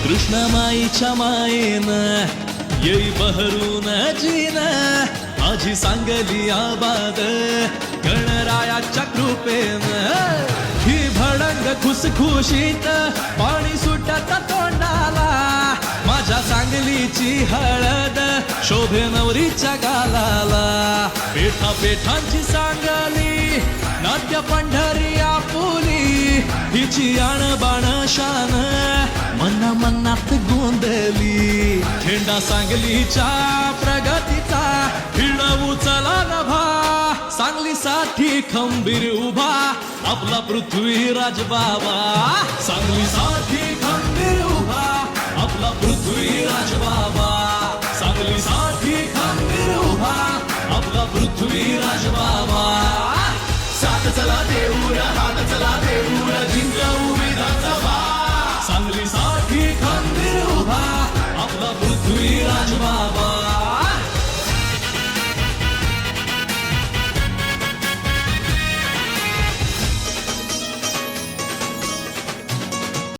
कृष्णमाईच्या मायेनं येई बहरून जीन माझी सांगली आबाद गणरायाच्या कृपेनं ही भडंग खुसखुशीत पाणी सुटत तोंडाला माझ्या सांगलीची हळद शोभे नवरीच्या गालाला पेठा पेठांची सांगली नाट्य पंढरी आपुली हिची आणबाण शान मना मनात गोंधली झेंडा सांगलीच्या प्रगतीचा हिडवू चला नभा सांगलीसाठी खंबीर उभा आपला पृथ्वीराज बाबा सांगलीसाठी खंबीर उभा आपला पृथ्वीराज बाबा सांगलीसाठी खंबीर उभा आपला पृथ्वीराज बाबा साथ चला देऊर हात चला देऊर